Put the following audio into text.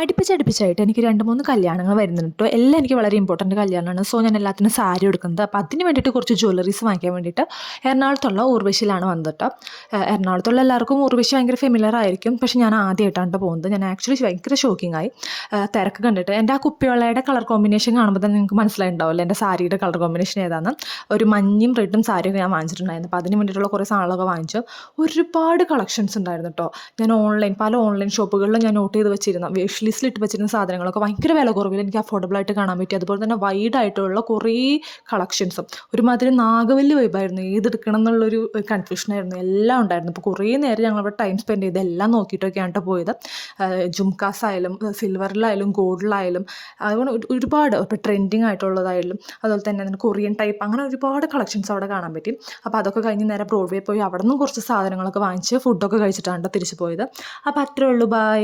അടുപ്പിച്ചടുപ്പിച്ചായിട്ട് എനിക്ക് 2, 3 കല്യാണങ്ങൾ വരുന്നുണ്ട് ട്ടോ. എല്ലാം എനിക്ക് വളരെ ഇമ്പോർട്ടൻറ്റ് കല്യാണമാണ്. സോ ഞാൻ എല്ലാത്തിനും സാരി എടുക്കുന്നത്. അപ്പോൾ അതിന് വേണ്ടിയിട്ട് കുറച്ച് ജ്വല്ലറീസ് വാങ്ങിക്കാൻ വേണ്ടിയിട്ട് എറണാകുളത്തുള്ള ഊർവശിയിലാണ് വന്നത് ട്ടോ. എറണാകുളത്തുള്ള എല്ലാവർക്കും ഊർവശി ഭയങ്കര ഫെമിലിയർ ആയിരിക്കും. പക്ഷേ ഞാൻ ആദ്യമായിട്ടാണ് ട്ടോ പോകുന്നത്. ഞാൻ ആക്ച്വലി ഭയങ്കര ഷോക്കിംഗ് ആയി. തിരക്ക് കണ്ടിട്ട്. എൻ്റെ ആ കുപ്പിവളയുടെ കളർ കോമ്പിനേഷൻ കാണുമ്പോൾ തന്നെ നിങ്ങൾക്ക് മനസ്സിലായിട്ടുണ്ടാവില്ല എൻ്റെ സാരിയുടെ കളർ കോമ്പിനേഷൻ ഏതാണെന്ന്. ഒരു മഞ്ഞയും റെഡും സാരിയൊക്കെ ഞാൻ വാങ്ങിച്ചിട്ടുണ്ടായിരുന്നു. അപ്പോൾ അതിന് വേണ്ടിയിട്ടുള്ള കുറേ സാധനങ്ങളൊക്കെ വാങ്ങിച്ചു. ഒരുപാട് കളക്ഷൻസ് ഉണ്ടായിരുന്നു ട്ടോ. ഞാൻ പല ഓൺലൈൻ ഷോപ്പുകളിലും ഞാൻ നോട്ട് ചെയ്ത് വെച്ചിരുന്ന വിഷ് ലിസ്റ്റിലിട്ട് വെച്ചിരുന്ന സാധനങ്ങളൊക്കെ ഭയങ്കര വില കുറവിൽ എനിക്ക് അഫോർഡബിൾ ആയിട്ട് കാണാൻ പറ്റി. അതുപോലെ തന്നെ വൈഡ് ആയിട്ടുള്ള കുറേ കളക്ഷൻസും ഒരുമാതിരി നാഗവല്ലി വൈബായിരുന്നു. ഏതെടുക്കണം എന്നുള്ളൊരു കൺഫ്യൂഷനായിരുന്നു. എല്ലാം ഉണ്ടായിരുന്നു. അപ്പോൾ കുറേ നേരം ഞങ്ങളവിടെ ടൈം സ്പെൻഡ് ചെയ്ത് എല്ലാം നോക്കിയിട്ടൊക്കെയാണ് കേട്ടോ പോയത്. ജുംകാസ് ആയാലും സിൽവറിലായാലും ഗോൾഡിലായാലും അതുപോലെ ഒരുപാട് ഇപ്പോൾ ട്രെൻഡിങ് ആയിട്ടുള്ളതായാലും അതുപോലെ തന്നെ കൊറിയൻ ടൈപ്പ് അങ്ങനെ ഒരുപാട് കളക്ഷൻസ് അവിടെ കാണാൻ പറ്റി. അപ്പോൾ അതൊക്കെ കഴിഞ്ഞ് നേരെ ബ്രോഡ്വേ പോയി അവിടെ നിന്നും കുറച്ച് സാധനങ്ങളൊക്കെ വാങ്ങിച്ച് ഫുഡൊക്കെ കഴിച്ചിട്ടാണ് കേട്ടോ തിരിച്ചു പോയത്. അപ്പോൾ അത്രേ ഉള്ളൂ. ബൈ.